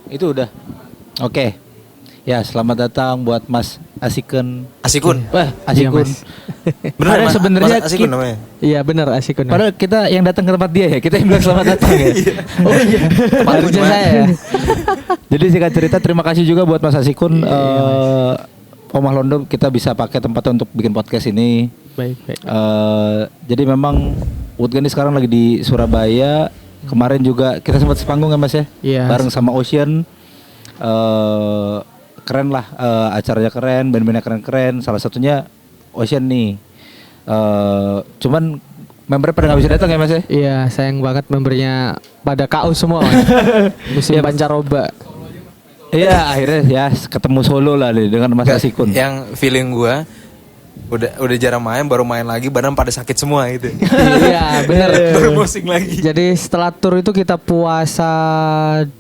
Itu udah. Oke. Ya, selamat datang buat Mas Asikun. Asikun. Wah, Asikun. Bener Padahal Mas, sebenarnya Mas Asikun namanya. Iya benar Asikun. Padahal kita yang datang ke tempat dia ya, kita yang bilang selamat datang ya. Oh iya. Harusnya saya ya. Jadi singkat cerita, terima kasih juga buat Mas Asikun. Omah Londo kita bisa pakai tempatnya untuk bikin podcast ini. Baik. Jadi memang Woodgan ini sekarang lagi di Surabaya. Kemarin juga kita sempat sepanggung ya Mas ya. Iya. Bareng sama Ocean. Keren lah, acaranya keren, band-bandnya keren-keren. Salah satunya Ocean nih. Cuman membernya pada nggak bisa datang ya Mas ya? Iya, sayang banget membernya pada KO semua Mas. Musim pancaroba. Iya, akhirnya ya ketemu solo lah nih dengan Mas Asikun. Yang feeling gua udah jarang main, baru main lagi badan pada sakit semua gitu. Iya, benar. Baru pusing lagi. Jadi setelah tour itu kita puasa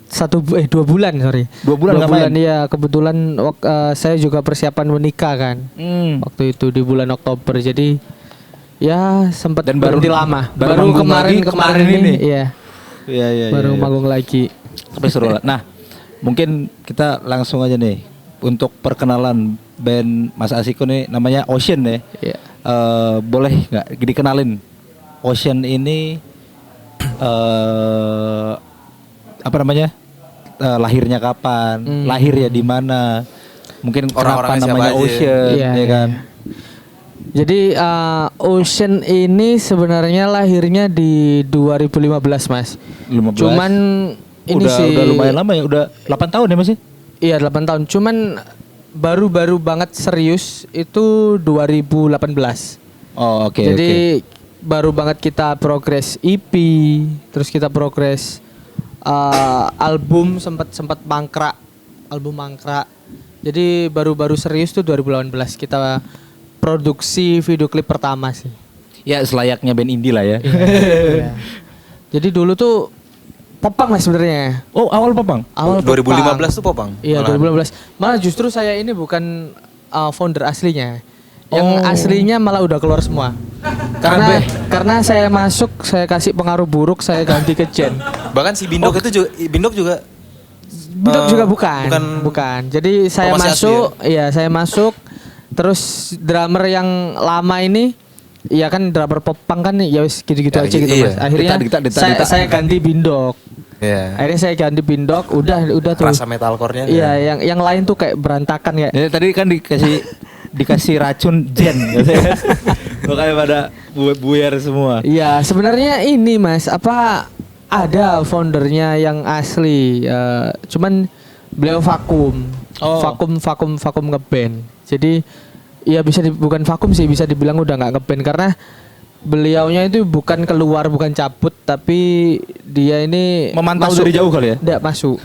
2 bulan, sorry. 2 bulan nggak main? Iya, kebetulan saya juga persiapan menikah kan. Waktu itu di bulan Oktober. Jadi ya sempat Dan berhenti lama. Baru kemarin ini. Iya. Iya. Baru manggung lagi. Tapi seru lah. Nah, mungkin kita langsung aja nih untuk perkenalan band Mas Asikun nih, namanya Ocean ya. Iya. Boleh nggak dikenalin Ocean ini apa namanya? Lahirnya kapan? Lahir ya di mana? Mungkin kenapa namanya Ocean Iya, ya kan? Jadi Ocean ini sebenarnya lahirnya di 2015 Mas. 15. Cuman ini udah lumayan lama ya, udah 8 tahun ya Mas ya? Iya 8 tahun. Cuman baru banget serius itu 2018. Oh oke. Jadi baru banget kita progres EP, terus kita progres album sempat album mangkrak. Jadi baru serius tuh 2018 kita produksi video klip pertama sih. Ya selayaknya band indie lah ya. Iya. Jadi dulu tuh popang Mas sebenarnya. Oh awal popang? Awal 2015 popang. tuh popang. Iya 2015. Malah justru saya ini bukan founder aslinya. Yang aslinya malah udah keluar semua. Karena saya masuk, saya kasih pengaruh buruk, saya ganti ke Jen. Bahkan si Bindok itu juga Bindok juga bukan. Jadi saya masuk, ya? saya masuk. Terus drummer yang lama ini, ya kan drummer popang kan ya wis gitu-gitu Ya, aja gitu iya. Mas. Akhirnya saya ganti Bindok. Iya. Akhirnya saya ganti Bindok, udah tuh. Rasa metalcore-nya. Iya, yang lain tuh kayak berantakan kayak. Ya, tadi kan dikasih racun Jen katanya. Makanya pada buyar semua. Iya, sebenarnya ini Mas, apa ada foundernya yang asli, cuman beliau vakum ngeband. Jadi ya bukan vakum sih, bisa dibilang udah nggak ngeband karena beliaunya itu bukan keluar, bukan cabut, tapi dia ini Memantau dari jauh kali ya? Tidak masuk.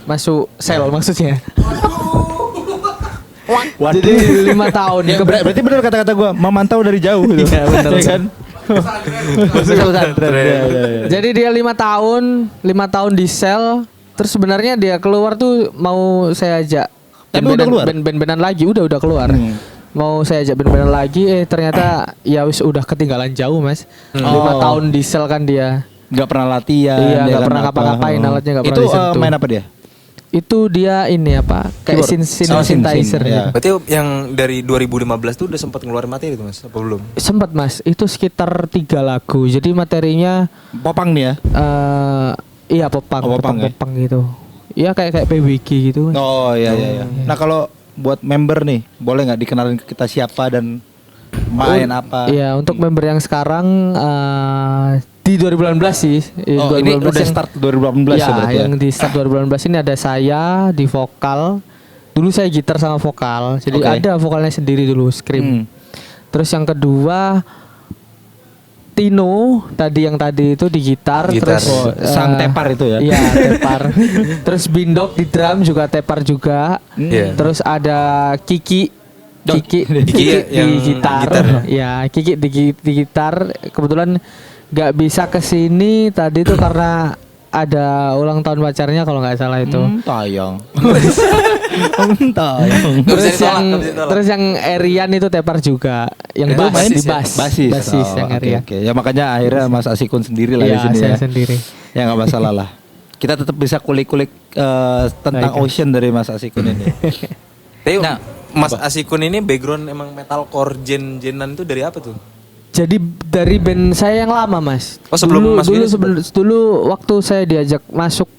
Masuk sel maksudnya. Waduh. Jadi 5 tahun. Ya, berarti benar kata-kata gua, memantau dari jauh gitu. Iya, benar. Ya kan? Jadi dia 5 tahun di sel. Terus sebenarnya dia keluar tuh mau saya ajak. Tapi udah keluar? Band-bandan lagi, udah keluar. Mau saya ajak band-bandan lagi, ternyata ya wis udah ketinggalan jauh Mas. 5 tahun di sel kan dia. Nggak pernah latihan. Iya, nggak kan pernah ngapa-ngapain, alatnya nggak pernah disentuh. Itu main apa dia? Itu dia ini apa? Kayak synthesizer ya. ya. Berarti yang dari 2015 tuh udah sempat ngeluarin materi itu Mas, apa belum? Sempat Mas, itu sekitar 3 lagu. Jadi materinya Popang nih ya? Iya popang gitu. Iya kayak PBG gitu. Oh iya. Nah kalau buat member nih, boleh nggak dikenalin ke kita siapa dan main apa? Iya, untuk member yang sekarang di 2018 sih. Ini udah start 2018 ya berarti ya? Yang di start 2018 ini ada saya di vokal. Dulu saya gitar sama vokal. Jadi ada vokalnya sendiri dulu, scream. Terus yang kedua Tino yang tadi itu di gitar. Terus sang tepar itu ya? Iya tepar. Terus Bindok di drum juga tepar juga. Terus ada Kiki di gitar. Ya Kiki di gitar. Kebetulan nggak bisa kesini tadi tuh karena ada ulang tahun pacarnya kalau nggak salah itu. Tayang. Terus yang Erian itu tepar juga, yang basis yang Erian. Oke. Ya makanya akhirnya Mas Asikun sendiri lah di sini saya ya. sendiri. Ya nggak masalah lah. kita tetap bisa kulik-kulik tentang Baik. Ocean dari Mas Asikun ini. Tapi Nah, Mas Asikun ini background emang metalcore genan itu dari apa tuh? Jadi dari band saya yang lama mas. Oh, sebelum dulu, masuk dulu, ini dulu waktu saya diajak masuk.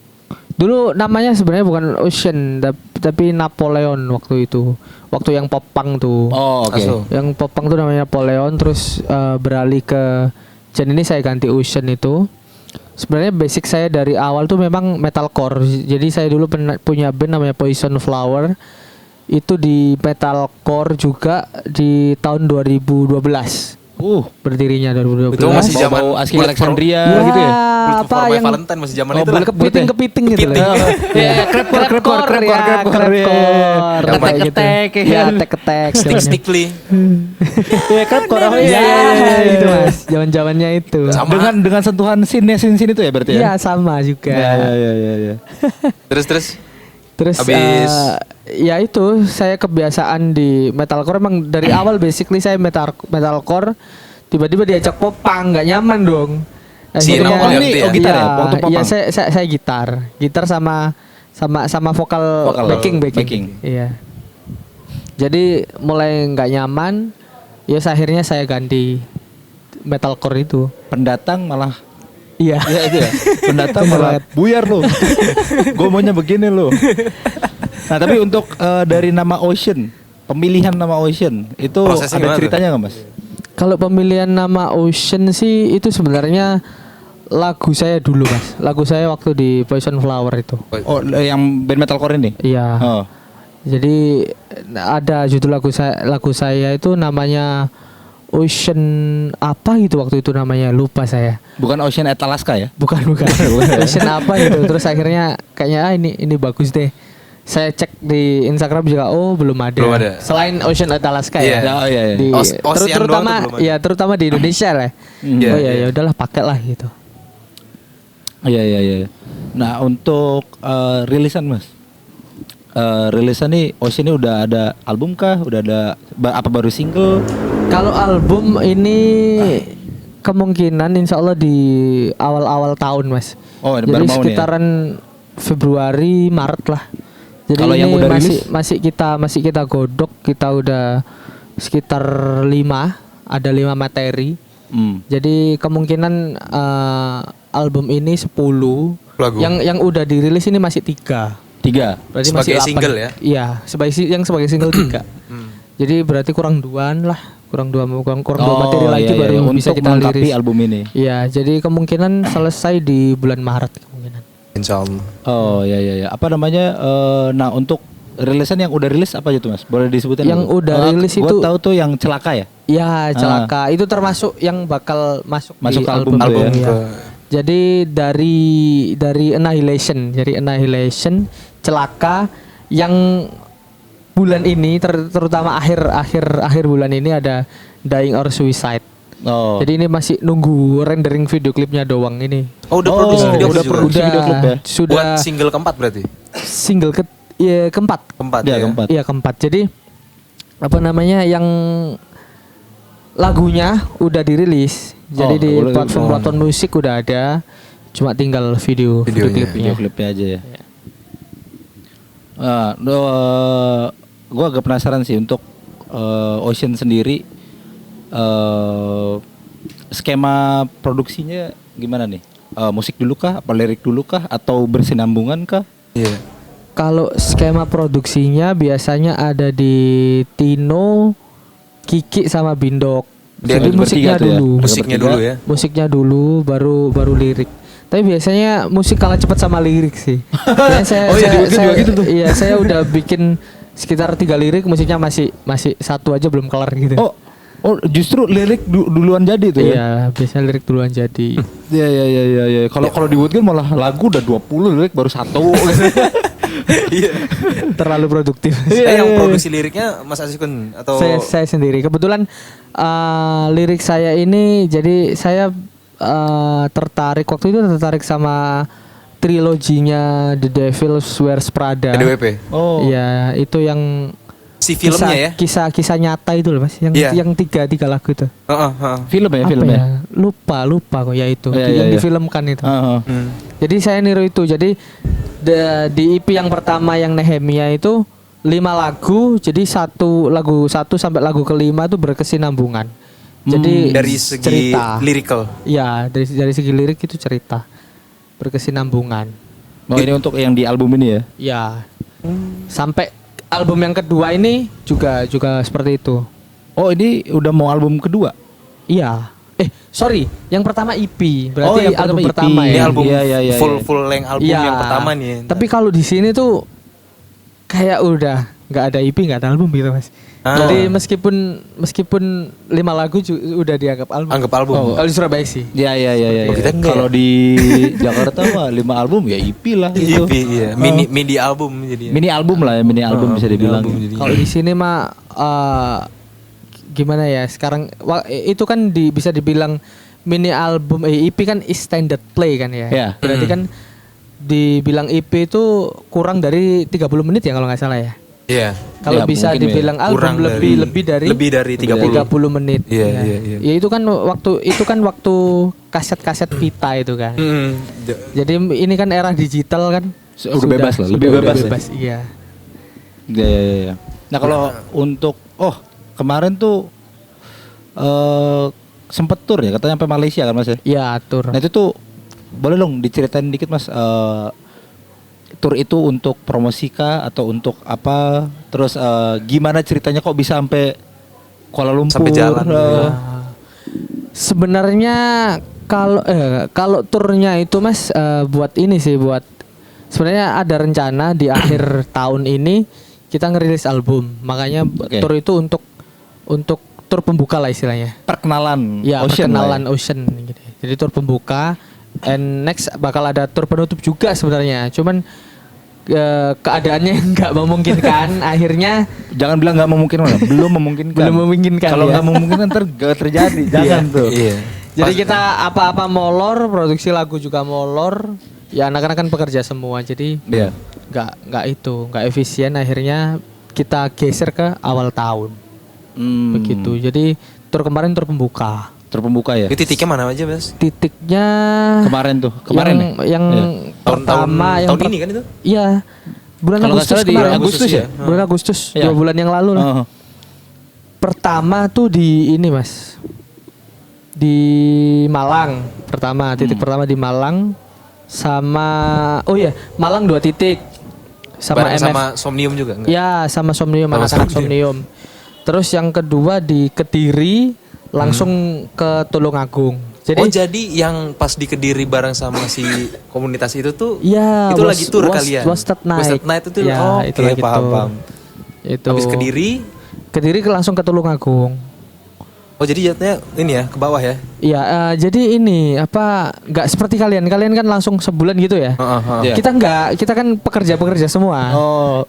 Dulu namanya sebenarnya bukan Ocean tapi Napoleon waktu itu. Waktu yang popang tuh. Oh, oke. Asu. Yang popang tuh namanya Napoleon, terus beralih ke Gen ini saya ganti Ocean itu. Sebenarnya basic saya dari awal tuh memang metalcore. Jadi saya dulu punya band namanya Poison Flower. Itu di metalcore juga di tahun 2012. Berdirinya 2012. Itu masih zaman Bau Aski Bullet Alexandria Ya, gitu ya. apa For My yang Valentine masih zaman itu lah. Bullet kepiting gitu Kepiting. loh. Ya, krepkor ya, Yang Attack-attack, ya, attack-attack. Stickly. Ya krepkor. Ya, itu mas, zaman-zamannya itu. Sama. Dengan sentuhan scene itu ya berarti ya. Iya, sama juga. Ya. Terus Terus habis ya itu saya kebiasaan di metalcore emang dari awal basically saya metalcore, tiba-tiba diajak popang nggak nyaman dong. Si Akhirnya- Popang ini, oh, gitar ya? Waktu popang? Iya, saya gitar sama vokal backing. Iya. Jadi mulai nggak nyaman, ya akhirnya saya ganti metalcore itu. Pendatang malah Iya. ya itu ya. Pendatang malah buyar lo. Gue maunya begini lo. Nah tapi untuk dari nama Ocean, pemilihan nama Ocean itu Prosesnya ada gimana ceritanya nggak mas? Kalau pemilihan nama Ocean sih itu sebenarnya lagu saya dulu mas. Lagu saya waktu di Poison Flower itu. Oh yang band metalcore ini? Iya. Oh. Jadi ada judul lagu saya itu namanya Ocean apa gitu waktu itu namanya, lupa saya. Bukan Ocean at Alaska ya? Bukan. Ocean apa gitu. Terus akhirnya kayaknya ini bagus deh. Saya cek di Instagram juga, belum ada. Belum ada. Selain Ocean at Alaska Iya. ya. Oh, iya. Di, Ocean terutama doang tuh belum ada. ya terutama di Indonesia lah. Iya, Oh ya iya. udahlah pakailah gitu. Iya. Nah untuk rilisan mas, rilisan nih Ocean ini udah ada album kah? Udah ada apa baru single? Kalau album ini kemungkinan insya Allah di awal-awal tahun mas. Oh, ini Jadi baru mau nih ya? sekitaran Februari Maret lah. Jadi Kalau ini yang udah masih kita godok, kita udah sekitar 5, ada 5 materi. Jadi kemungkinan album ini 10 Lagu. Yang udah dirilis ini masih 3. 3. Berarti Sebagai masih 8. single ya? Iya, sebagai single 3. Jadi berarti kurang 2 lah. Kurang 2 materi lagi baru bisa kita melengkapi liris. album ini. Iya, jadi kemungkinan selesai di bulan Maret kemungkinan. Insya Allah. Oh iya. Apa namanya? Nah untuk rilisan yang udah rilis apa aja tuh mas? Boleh disebutin? Yang dulu? udah rilis Gua itu tahu tuh yang Celaka ya. Ya, Celaka. Itu termasuk yang bakal masuk Masuk di ke album album tuh ya. ya. Jadi dari Annihilation, Celaka yang bulan ini terutama akhir bulan ini ada Dying or Suicide. Oh. Jadi ini masih nunggu rendering video klipnya doang ini. Oh udah produksi video udah juga? produksi video klip ya. Sudah Buat single keempat berarti? single keempat. Keempat Iya, ya? keempat. Iya keempat. Jadi apa namanya yang lagunya udah dirilis. Jadi di boleh, platform musik udah ada. Cuma tinggal video Videonya. klipnya. Video klipnya aja ya. Gue agak penasaran sih untuk Ocean sendiri, skema produksinya gimana nih? Musik dulu kah, apa lirik dulu kah, atau bersinambungan kah? Iya. Kalau skema produksinya biasanya ada di Tino, Kiki sama Bindok. Dia Jadi musiknya bertiga tuh ya? dulu. Musiknya bertiga. dulu ya? Musiknya dulu baru lirik. Tapi biasanya musik kalah cepat sama lirik sih. Ya, Oh iya, di Weekend juga gitu tuh. Iya, saya udah bikin sekitar 3 lirik, musiknya masih 1 aja belum kelar gitu. Oh justru lirik duluan jadi tuh ya? Iya, biasanya lirik duluan jadi. Iya. Kalau di Weekend malah lagu udah 20 lirik baru 1. Iya. Terlalu produktif. Yang produksi liriknya Mas Asikun atau Saya sendiri. Kebetulan lirik saya ini jadi saya tertarik sama triloginya The Devil Wears Prada. DWP? Oh. Iya, itu yang Si filmnya ya? Kisah nyata itu loh Mas, yang Iya. yang tiga lagu itu. Heeh. Film ya, Apa film ya. Lupa kok ya itu. Iya, yang iya. difilmkan itu. Heeh. Jadi saya niru itu. Jadi di EP yang pertama yang Nehemia itu 5 lagu, jadi lagu 1 sampai lagu kelima itu berkesinambungan. Jadi dari segi cerita. lyrical. Ya, dari segi lirik itu cerita berkesinambungan. Oh, ini untuk yang di album ini ya? Ya. Sampai album yang kedua ini juga seperti itu. Oh, ini udah mau album kedua? Iya. Sorry, yang pertama EP. Berarti yang album EP. pertama ya. Ini album Iya. full length album Iya. yang pertama nih. Tapi kalau di sini tuh kayak udah nggak ada EP, nggak ada album gitu Mas. Jadi meskipun 5 lagu udah dianggap album. Anggap album. Kalau di Surabaya sih. Iya. Oh, kita enggak Kalau di Jakarta mah 5 album ya EP lah gitu. EP, iya. Mini album jadi. Mini album lah ya, mini album bisa dibilang. Kalau di sini mah gimana ya? Sekarang itu kan bisa dibilang mini album EP kan extended play kan ya. Iya. Berarti kan dibilang EP itu kurang dari 30 menit ya kalau nggak salah ya. Iya. Kalau Ya, bisa mungkin dibilang ya. album Kurang lebih dari 30 menit. Iya, ya. iya. Ya itu kan waktu kaset-kaset pita itu kan. Jadi ini kan era digital kan. Udah bebas lah, lebih sudah bebas ya. Iya. Iya. Nah, kalau untuk kemarin tuh sempet tur ya katanya sampai Malaysia kan Mas ya? Iya, tur. Nah, itu tuh boleh dong diceritain dikit Mas, tur itu untuk promosi kah atau untuk apa? Terus gimana ceritanya kok bisa sampai Kuala Lumpur? Sampai jalan. Sebenarnya kalau turnya itu Mas buat ini sih, buat sebenarnya ada rencana di akhir tahun ini kita ngerilis album. Makanya tur itu untuk tur pembuka lah istilahnya. Perkenalan Ya, Ocean perkenalan lah ya. Ocean gitu. Jadi tur pembuka, and next bakal ada tur penutup juga sebenarnya. Cuman keadaannya nggak memungkinkan. Akhirnya Jangan bilang nggak memungkinkan, belum memungkinkan. belum memungkinkan. Kalau ya. nggak memungkinkan ntar gak terjadi, jangan tuh. Iya. Jadi kita apa-apa molor, produksi lagu juga molor. Ya anak-anak kan pekerja semua, jadi Iya. nggak efisien. Akhirnya kita geser ke awal tahun. Begitu. Jadi tur kemarin tur pembuka. Tur pembuka ya. Itu titiknya mana aja, Mas? Titiknya Kemarin yang Iya. pertama tahun ini kan itu? Iya. Bulan Kalau nggak Agustus salah di kemarin. Agustus ya? Bulan Agustus, Iya. 2 bulan yang lalu lah. Oh. Pertama tuh di ini Mas. Di Malang pertama, titik pertama di Malang sama Malang 2 titik. Sama Bareng MF. sama Somnium juga enggak? Ya, sama Somnium, Sama anak-anak Somnium. Somnium. Terus yang kedua di Kediri langsung ke Tulungagung. Jadi yang pas di Kediri bareng sama si komunitas itu tuh Iya, itu lagi tur kalian. Wasted Night. Wasted Night itu Ya, itu lagi paham. Itu. Habis Kediri, Langsung ke Tulungagung. jadi jatuhnya ini ya, ke bawah ya. Iya, jadi ini nggak seperti kalian kan langsung sebulan gitu ya. Iya. Kita nggak, kita kan pekerja semua.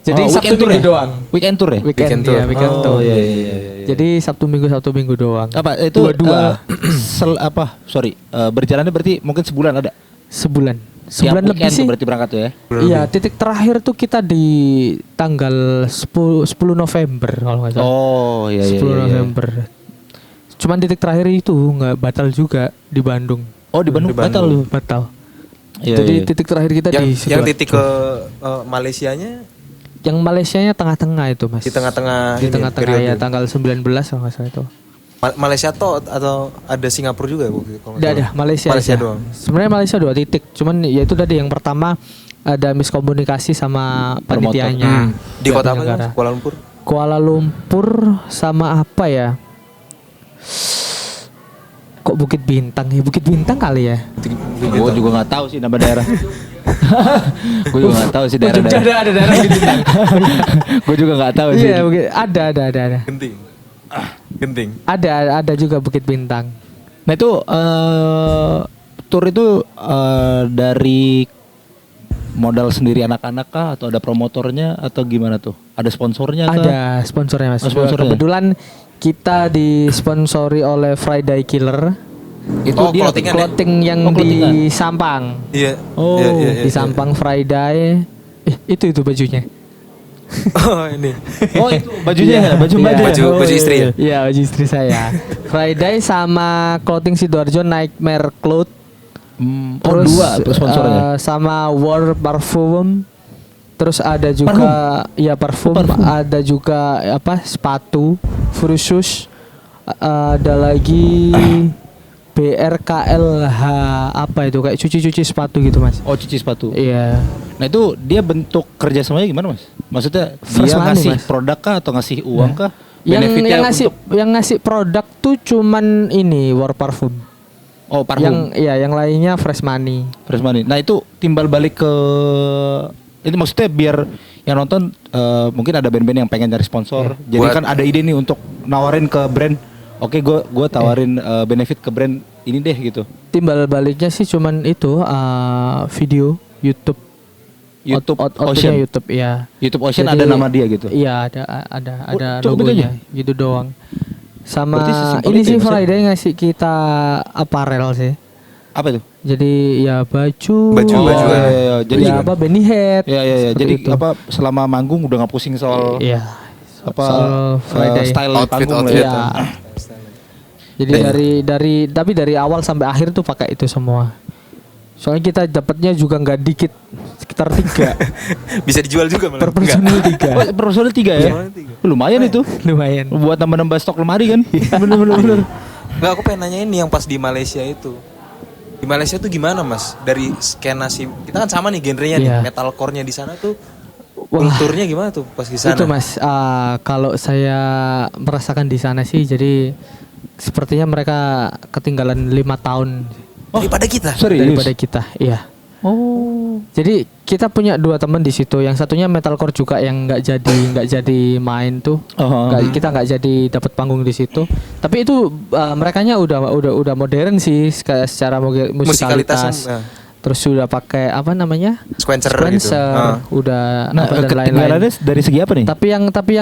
Jadi Sabtu weekend tour Minggu ya? doang. Weekend tour ya? Weekend tour. ya, weekend tour. Iya. Jadi Sabtu Minggu doang. Apa itu Dua-dua. Berjalannya berarti mungkin sebulan ada. Sebulan Tiap lebih weekend sih. tuh berarti berangkat tuh ya. Iya, titik terakhir tuh kita di tanggal 10 November kalau nggak salah. Oh, iya 10 November. Cuman titik terakhir itu nggak batal juga di Bandung. Oh, di Bandung batal lu. Batal. Iya, Jadi iya. titik terakhir kita Yang di yang Sidoarjo. titik ke Malaysianya Yang Malaysianya tengah-tengah itu Mas. di tengah-tengah Di ini, tengah-tengah periode. ya tanggal 19 kalau nggak salah itu. Malaysia atau ada Singapura juga ya, kalau nggak Udah ada salah? Malaysia Malaysia aja. doang. Sebenarnya Malaysia 2 titik. Cuman ya itu tadi yang pertama ada miskomunikasi sama panitianya. Di kota apa? Negara. Mas? Kuala Lumpur. Kuala Lumpur sama apa ya? Kok Bukit Bintang ya? Bukit Bintang kali ya? Gue juga nggak tahu sih nama daerah. Gue juga nggak tahu sih Oh, Jogja daerah. ada daerah Bukit Bintang. Gue juga nggak tahu sih. Iya, ada. Genting. Genting. Ada juga Bukit Bintang. Nah itu tour itu dari modal sendiri anak-anak kah atau ada promotornya atau gimana tuh? Ada sponsornya kah? Ada sponsornya Mas. Oh, sponsornya. Kebetulan kita disponsori oleh Friday Killer. Itu dia clothingan ya? Clothing yang Oh, clothingan. di Sampang. Iya. Oh, Iya. Di Sampang Friday. Itu bajunya. Oh, ini. Oh itu bajunya, baju Iya. Baju istri ya? Iya, baju istri saya. Friday sama clothing Sidoarjo Nightmare Cloth. Terus dua tuh sponsornya. sama War Parfum. Terus ada juga parfum, ada juga apa sepatu, Fursus. Ada lagi BRKLH apa itu kayak cuci-cuci sepatu gitu Mas. Oh, cuci sepatu. Iya. Nah itu dia bentuk kerjasamanya gimana Mas? Maksudnya First dia money, ngasih Mas. produk kah atau ngasih uang kah? Yang ngasih produk tuh cuman ini War Parfum. Oh, parfum. Yang lainnya Fresh Money. Fresh money. Nah itu timbal balik ke ini maksudnya biar yang nonton mungkin ada band-band yang pengen cari sponsor. Jadi kan ada ide nih untuk nawarin ke brand. Oke, gue tawarin benefit ke brand ini deh gitu. Timbal baliknya sih cuman itu video YouTube Ocean. YouTube ya. YouTube Ocean Jadi, ada nama dia gitu. Iya, ada cukup logonya gitu doang. Sama Berarti sesimpel ini itu sih ya, Mas, ya? Friday ngasih kita apparel sih. Apa itu? Jadi ya baju. Iya. Jadi ya apa Benny Head. Iya. seperti Jadi itu. apa selama manggung udah nggak pusing soal Iya. apa Friday. style Outfit, panggung lah outfit. ya. Iya. Jadi dari awal sampai akhir tuh pakai itu semua. Soalnya kita dapatnya juga nggak dikit, sekitar 3 Bisa dijual juga malah. per personil 3. Oh, personil 3 ya? Lumayan itu. Lumayan. Buat nambah-nambah stok lemari kan? Bener. Enggak, aku pengen nanya ini yang pas di Malaysia itu. Di Malaysia tuh gimana Mas? Dari skena kita kan sama nih genrenya nih, Iya. metalcore-nya di sana tuh. Wah. Kulturnya gimana tuh pas di sana? Itu Mas, kalau saya merasakan di sana sih, jadi sepertinya mereka ketinggalan 5 tahun Daripada kita. Serius? daripada kita. Iya. Oh. Jadi kita punya 2 teman di situ. Yang satunya metalcore juga yang nggak jadi main tuh. Kita nggak jadi dapat panggung di situ. Tapi itu merekanya udah modern sih secara musikalitas. Nah. Terus sudah pakai apa namanya? Sequencer gitu. Udah Nah, apa dan ketinggalannya lain-lain. dari segi apa nih? Tapi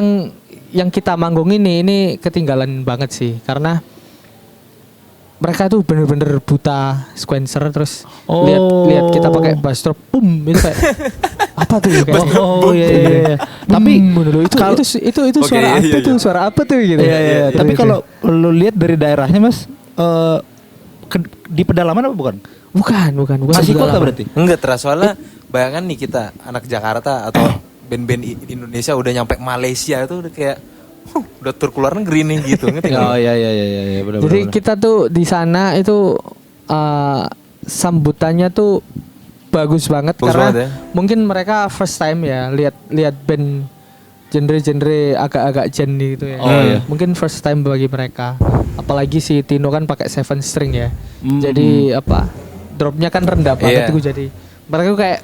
yang kita manggung ini ketinggalan banget sih karena mereka tuh bener-bener buta sequencer terus lihat kita pakai bass drop itu kayak apa tuh kayak Iya. Tapi itu suara apa tuh suara apa tuh gitu. Iya. Tapi kalau lu lihat dari daerahnya Mas di pedalaman apa bukan? Bukan Masih kota pedalaman. berarti? Enggak terasa soalnya bayangan nih kita anak Jakarta atau band-band Indonesia udah nyampe Malaysia itu udah kayak udah tur keluar negeri nih gitu ngerti nggak? Oh iya benar. Jadi kita tuh di sana itu sambutannya tuh bagus banget karena banget ya. mungkin mereka first time ya lihat band genre agak-agak genre gitu ya. Oh, iya. Mungkin first time bagi mereka. Apalagi si Tino kan pakai 7 string ya. Jadi apa? Dropnya kan rendah banget tuh jadi mereka tuh kayak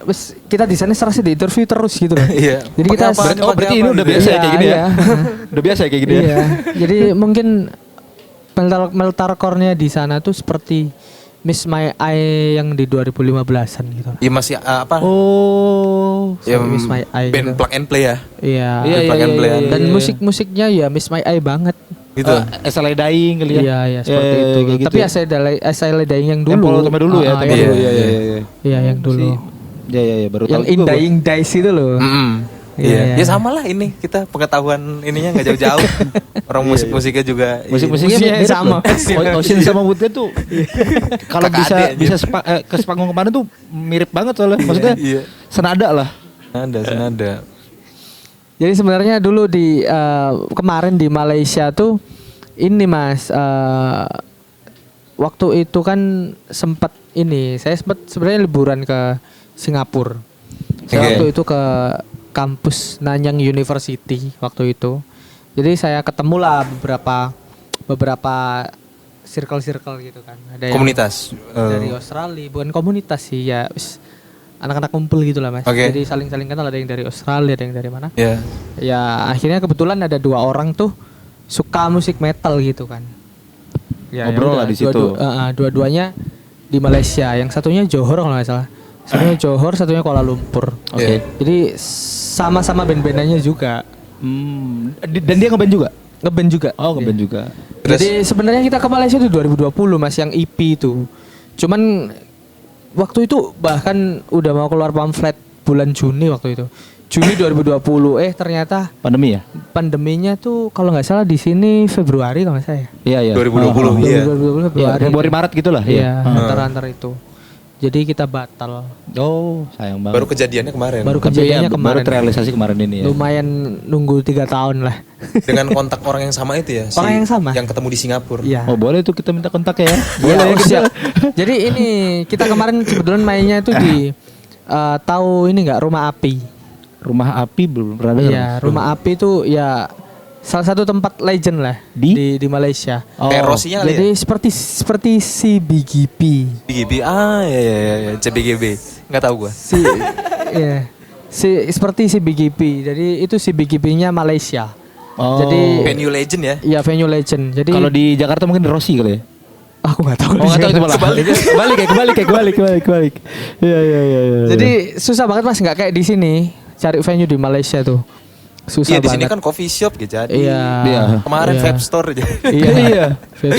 kita di sana serasa di interview terus gitu loh. Iya. Jadi kita berarti ini udah biasa ya kayak gini ya. Udah biasa ya kayak gini ya. Iya. Jadi mungkin metalcore-nya di sana tuh seperti Miss My Eye yang di 2015-an gitu. Iya masih apa? Oh, Ya, Miss My Eye. band gitu. plug and play ya. Iya. Plug and play. Dan musik-musiknya ya Miss My Eye banget. Gitu. SLA Dying kali ya. Iya, seperti itu. kayak gitu Tapi ya. SLA Dying yang Yang dulu. Polo Tome dulu ya. Yang Tome dulu. dulu. Iya. Iya, yang dulu. Iya baru Yang tahu juga gua. Dying Dice itu loh. Iya. Ya sama lah ini kita pengetahuan ininya nggak jauh-jauh. Orang musik-musiknya juga. Musik-musiknya Musiknya mirip sama. loh. Ocean sama Woodhead tuh kalau Kakak bisa adik, bisa ke sepanggung kemarin tuh mirip banget soalnya. Maksudnya Iya. senada lah. Senada. Jadi sebenarnya dulu di kemarin di Malaysia tuh ini Mas waktu itu kan saya sempat sebenarnya liburan ke Singapura. Saya waktu itu ke kampus Nanyang University waktu itu. Jadi saya ketemulah beberapa circle gitu kan. Ada yang Komunitas. dari Australia, bukan komunitas sih ya. Anak-anak kumpul gitu lah Mas. Oke. Jadi saling kenal, ada yang dari Australia, ada yang dari mana. Ya. Ya akhirnya kebetulan ada 2 orang tuh suka musik metal gitu kan. Ya, Ngobrol ya lah udah, di situ. Dua-duanya di Malaysia. Yang satunya Johor kalau nggak salah. Satunya Johor, satunya Kuala Lumpur. Oke. Jadi sama-sama band-bandannya juga. Dan dia ngeband juga. Ngeband juga. Oh, ngeband juga. Jadi sebenarnya kita ke Malaysia itu 2020 Mas, yang EP itu. Cuman waktu itu bahkan udah mau keluar pamflet bulan Juni waktu itu. Juni 2020 ternyata Pandemi ya? pandeminya tuh kalau nggak salah di sini Februari kalau nggak salah ya. Iya. 2020. Iya. 2020 Februari. Februari Maret gitu lah. Iya, antara itu. Jadi kita batal. Oh, sayang banget. Baru kejadiannya kemarin. Baru Tapi kejadiannya ya, kemarin. baru terrealisasi kemarin ini ya. Lumayan nunggu 3 tahun lah. Dengan kontak orang yang sama itu ya. Orang yang sama? Yang ketemu di Singapura. Iya. Oh, boleh tuh kita minta kontak ya. Iya, Boleh. siap. Jadi ini kita kemarin kebetulan mainnya itu di tahu ini enggak Rumah Api. Rumah Api belum pernah dengar. Iya, Rumah Api itu ya salah satu tempat legend lah di Malaysia. Oh. Kayak Rosinya kali Jadi ya? seperti si BGP. BGB. Ya. CBGB. Enggak tahu gua. Iya. Seperti si BGP. Jadi itu si BGP-nya Malaysia. Oh. Jadi Venue legend ya. ya venue legend. Jadi Kalau di Jakarta mungkin Rossi kali ya. aku nggak tahu. Oh, enggak tahu itu malah. Kebalik. Iya. Jadi susah banget Mas, nggak kayak di sini cari venue di Malaysia tuh. Susah Iya di sini banget. kan coffee shop gitu jadi. Iya. Kemarin Iya. vape store aja. Iya.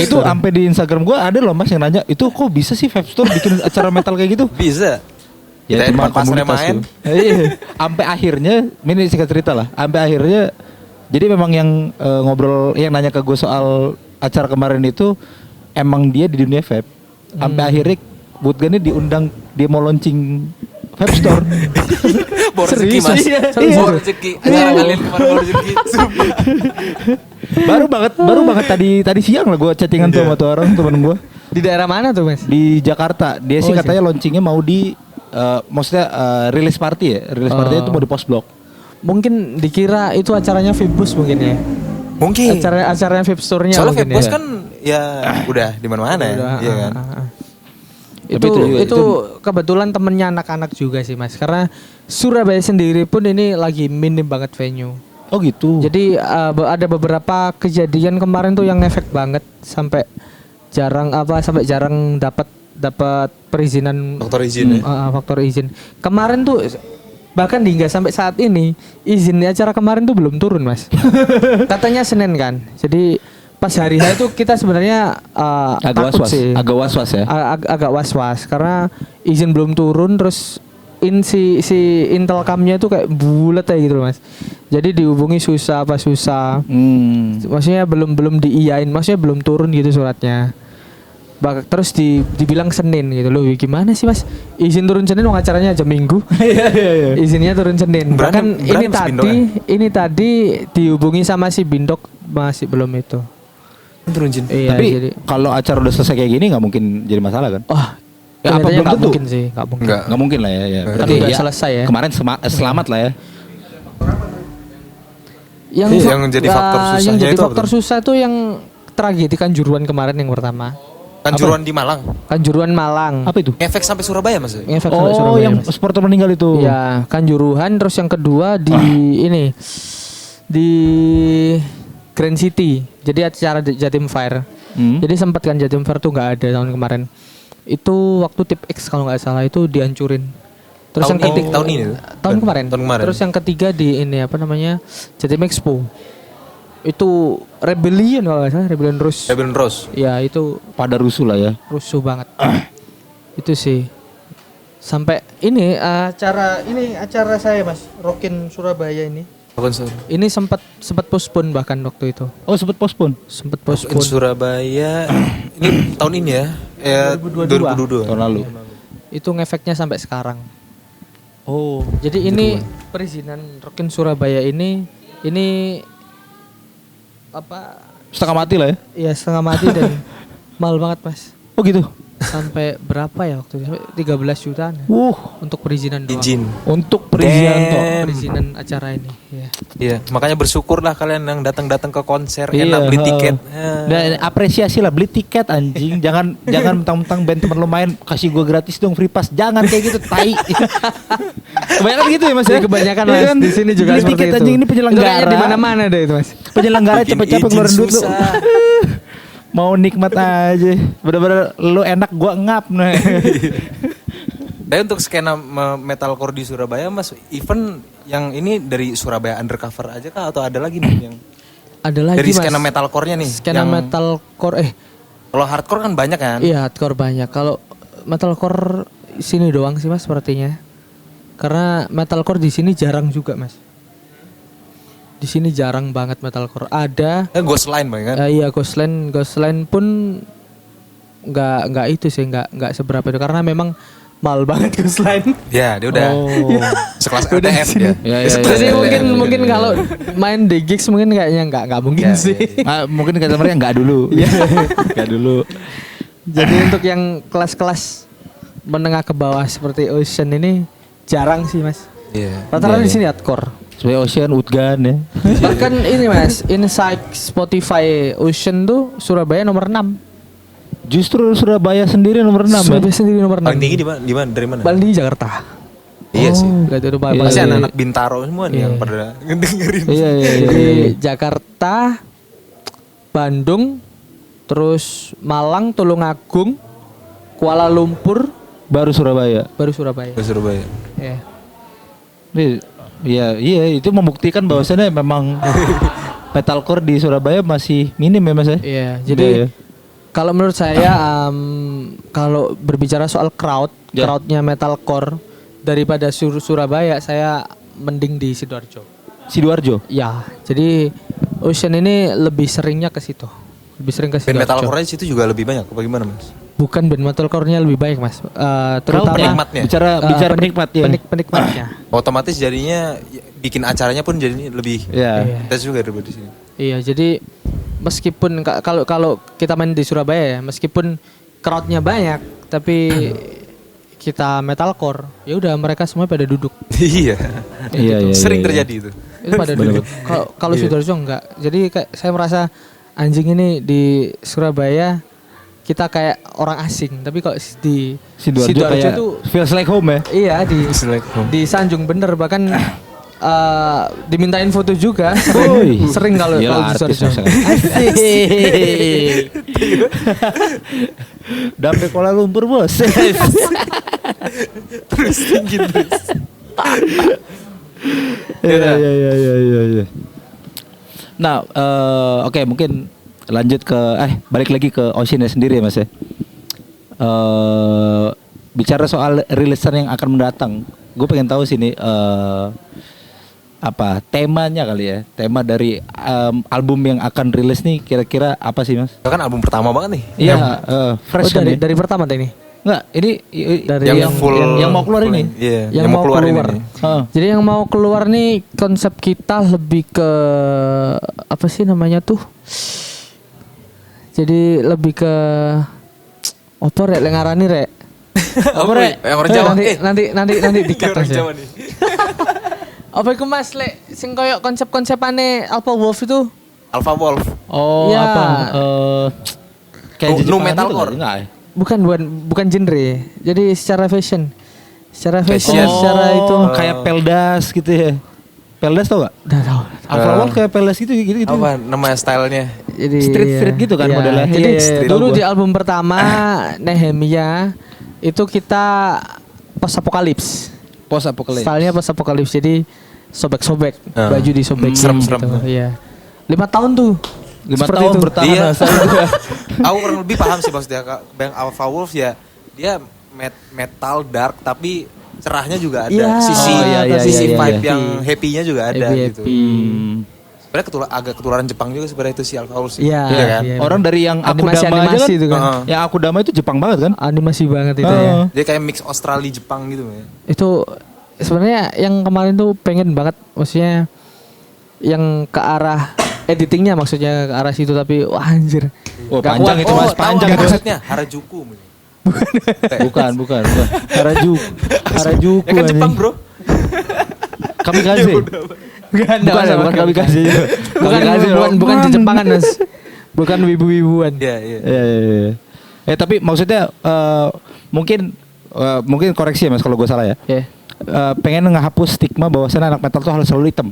Itu sampai di Instagram gua ada loh Mas yang nanya, "Itu kok bisa sih vape store bikin acara metal kayak gitu?" Bisa. Ya Kita cuma depan pasarnya komunitas main. tuh. Iya. Sampai akhirnya, ini singkat cerita lah. Sampai akhirnya jadi memang yang ngobrol yang nanya ke gue soal acara kemarin itu emang dia di dunia vape. Sampai akhirnya Woodgun ini diundang, dia mau launching vape store. Bawa rezeki Mas. Iya. Bawa rezeki. Acara kalian kemarin bawa rezeki. baru banget tadi siang lah gue chattingan tuh sama tuh orang temen gue Di daerah mana tuh Mas? di Jakarta. Dia sih katanya launchingnya mau di maksudnya release party ya. Release party itu mau di Post Blok. Mungkin dikira itu acaranya Vibus mungkin ya. Mungkin. Acaranya Vape Store-nya Soalnya mungkin vape bos ya. kan ya udah di mana-mana ya. Iya kan. Tapi Itu kebetulan temennya anak-anak juga sih Mas. Karena Surabaya sendiri pun ini lagi minim banget venue. Oh gitu. Jadi ada beberapa kejadian kemarin tuh yang ngefek banget sampai jarang dapat perizinan Faktor izin ya. faktor izin. Kemarin tuh bahkan hingga sampai saat ini izin acara kemarin tuh belum turun Mas. Katanya Senin kan. Jadi pas hari H itu kita sebenarnya agak takut was-was, sih. agak was-was ya. Agak was-was karena izin belum turun terus si Intelcam-nya itu kayak bulat aja gitu loh Mas. Jadi dihubungi susah. Maksudnya belum diiyain, maksudnya belum turun gitu suratnya. Terus dibilang Senin gitu loh. Gimana sih Mas? Izin turun Senin wong acaranya aja Minggu. Iya. Izinnya turun Senin. Bahkan ini tadi dihubungi sama si Bindok masih belum itu. Turun izin. Iya, Tapi jadi kalau acara udah selesai kayak gini nggak mungkin jadi masalah kan? wah, Ya, apa kelihatannya belum nggak tentu? mungkin sih, nggak mungkin. Nggak mungkin lah ya. Kan udah selesai ya. Kemarin selamat lah ya. Yang jadi faktor susahnya yang jadi itu apa faktor tuh? susah tuh yang tragedi Kanjuruhan kemarin yang pertama. Kanjuruhan di Malang. Kanjuruhan Malang. Apa itu? Efek sampai Surabaya Mas. Ngefek sampai Oh, Surabaya, yang Mas. supporter meninggal itu. Ya, Kanjuruhan terus yang kedua di ini di Grand City. Jadi acara Jatim Fair. Jadi sempat kan Jatim Fair tuh nggak ada tahun kemarin. Itu waktu Tip X kalau nggak salah itu dihancurin. Terus Tahun yang ketiga tahun ini. tahun kemarin. Tahun kemarin. Terus yang ketiga di ini apa namanya? Jatim Expo. Itu Rebellion kalau nggak salah, Rebellion Rose. Rebellion Rose. Ya, itu Pada rusuh lah ya. rusuh banget. Itu sih. Sampai ini acara saya Mas, Rockin Surabaya ini. Ini sempat postpone bahkan waktu itu. Oh sempat postpone. Sempat In postpone. Surabaya ini tahun ini ya. 2022. Tahun lalu. Itu ngefeknya sampai sekarang. Oh. Jadi ini perizinan Rockin Surabaya ini apa? Setengah mati lah ya. Ya setengah mati dan mahal banget Mas. Oh gitu. Sampai berapa ya waktu itu? Sampai 13 jutaan ya, untuk perizinan doang. Izin. Untuk perizinan toh. Perizinan acara ini. Ya. Iya, makanya bersyukurlah kalian yang datang ke konser, Iya, enak beli tiket. Dan apresiasi lah beli tiket anjing. Jangan mentang-mentang band temen lo main kasih gua gratis dong free pass. Jangan kayak gitu tai. Kebanyakan gitu ya Mas ya. Kebanyakan Iya Mas kan? di sini juga Beli seperti tiket itu. anjing ini Itu penyelenggara. kayaknya di mana-mana deh itu Mas. Penyelenggara Bikin cepet-cepet izin ngeluarin duit lu. susah. Mau nikmat aja. Bener-bener lu enak gua ngap nih. Tapi untuk skena metalcore di Surabaya Mas, event yang ini dari Surabaya Undercover aja kah atau ada lagi nih yang Ada lagi dari Mas. skena metalcore-nya nih? Skena yang metalcore kalau hardcore kan banyak kan? iya hardcore banyak. Kalau metalcore sini doang sih Mas sepertinya. Karena metalcore di sini jarang juga Mas. Di sini jarang banget metalcore. Ada Ghostline Bang kan? iya Ghostline pun nggak itu sih nggak seberapa itu karena memang mahal banget Ghost Line. Ya, dia udah sekelas Udah LTF sini. dia. Ya, Sekelas Jadi LTF. mungkin kalau main di gigs mungkin kayaknya nggak mungkin Ya, sih. Mungkin customernya nggak dulu. Nggak dulu. Jadi untuk yang kelas-kelas menengah ke bawah seperti Ocean ini jarang sih mas. Iya. Rata-rata Iya, di sini hardcore. Sebagai Ocean, Udgan ya. Bahkan ini mas, Insight Spotify Ocean tuh Surabaya nomor 6. Justru Surabaya sendiri nomor 6 Surabaya sendiri nomor 6. Paling tinggi di mana? Dari mana? Paling tinggi Jakarta. Iya sih. Berarti itu Iya, Pasti iya. anak-anak Bintaro semua nih yang pada ngedengerin. Iya, iya, iya. Jadi Jakarta, Bandung, terus Malang, Tulungagung, Kuala Lumpur, Baru Surabaya. baru Surabaya. Ke Surabaya. Ya. Iya, itu membuktikan bahwasannya memang metalcore di Surabaya masih minim ya Mas ya. Iya, jadi Iya, iya. kalau menurut saya kalau berbicara soal Ya. crowdnya metalcore daripada Surabaya, saya mending di Sidoarjo. Sidoarjo. Ya, jadi Ocean ini lebih seringnya ke situ. Lebih sering ke Band Sidoarjo. metalcore di situ juga lebih banyak. Apa gimana mas? Bukan band metalcore-nya lebih baik, Mas. Terutama penikmatnya? Bicara penikmat ya. penikmatnya. Otomatis jadinya bikin acaranya pun jadi lebih Iya. intens juga daripada di sini. Iya, jadi meskipun kalau kita main di Surabaya ya, meskipun crowdnya banyak, tapi kita metalcore, ya udah mereka semua pada duduk. Iya. Iya, Sering iya. terjadi itu. Itu pada duduk. Kalau Sidoarjo enggak. Jadi kayak saya merasa anjing ini di Surabaya kita kayak orang asing, tapi kalau di Sidoarjo kayak itu feels like home ya. iya Feels like home. di Sanjung bener, bahkan dimintain foto juga Woi. sering kalau Iyalah, di artis Sidoarjo. masakan. Dampe Kuala Lumpur bos. Terus tinggi terus. Iya. Nah, oke, mungkin lanjut ke balik lagi ke Ocean sendiri ya Mas ya. Bicara soal rilisan yang akan mendatang, gue pengen tahu sini apa temanya kali ya, tema dari album yang akan rilis nih kira-kira apa sih Mas? Itu kan album pertama banget nih. Iya, fresh kan ya? dari pertama tadi nih. Enggak, ini Dari yang yang mau keluar ini. Iya, Yang mau keluar. ini. Jadi yang mau keluar nih konsep kita lebih ke apa sih namanya tuh? Jadi lebih ke apa rek lengarani rek? Apa rek? Yang orang Jawa. Nanti dikat Orang aja. Jawa nih. Apa iku Mas lek sing koyo konsep-konsepane Alpha Wolf itu? Alpha Wolf. Oh, Ya. apa? Kayak Nu Jepangan metalcore. itu enggak ya? Bukan genre. Jadi secara fashion. Secara fashion, Fashion. secara itu kayak Peldas gitu ya. Peldas tau gak? udah tahu. Alpha Wolf kayak Peldas gitu. Apa nama stylenya? Jadi Street gitu kan iya. modelnya. Jadi Iya, iya, dulu tahu gua. di album pertama Nehemia itu kita post apokalips. Post Apocalypse. Stylenya post apokalips. Jadi sobek-sobek, Ah. baju disobek Serem-serem. gitu. Iya. 5 tahun tuh. 5 Seperti tahun itu. bertahan. Iya. asal. Aku kurang lebih paham sih maksudnya Bang Alpha Wolf ya. Dia metal dark tapi cerahnya juga ada. Iya. Sisi Oh, iya, sisi iya, vibe iya. yang happy-nya juga ada Happy, gitu. happy. Sebenarnya agak ketularan Jepang juga sebenarnya itu si Alpha Wolf sih. Iya, Iya kan? iya. Orang dari yang aku Animasi- dama aja animasi kan. itu kan. Heeh. Yang aku dama itu Jepang banget kan? Animasi banget itu ya. Heeh. Dia kayak mix Australia Jepang gitu ya. Itu sebenarnya yang kemarin tuh pengen banget, maksudnya yang ke arah editingnya, maksudnya ke arah situ, tapi wah anjir. Oh, Gak panjang kuat. itu Mas, tahu panjang nggak itu. maksudnya Harajuku. Bukan. Harajuku. Harajuku. Ya kan Jepang, anjing. Bro. Kamikaze. Bukan, Bukan kamikaze. bukan di Jepangan Mas. Bukan wibu-wibuan. Iya, iya. Iya. Tapi maksudnya mungkin koreksi ya Mas kalau gue salah ya. Ya. Pengen ngehapus stigma bahwasannya anak metal tuh harus selalu hitam.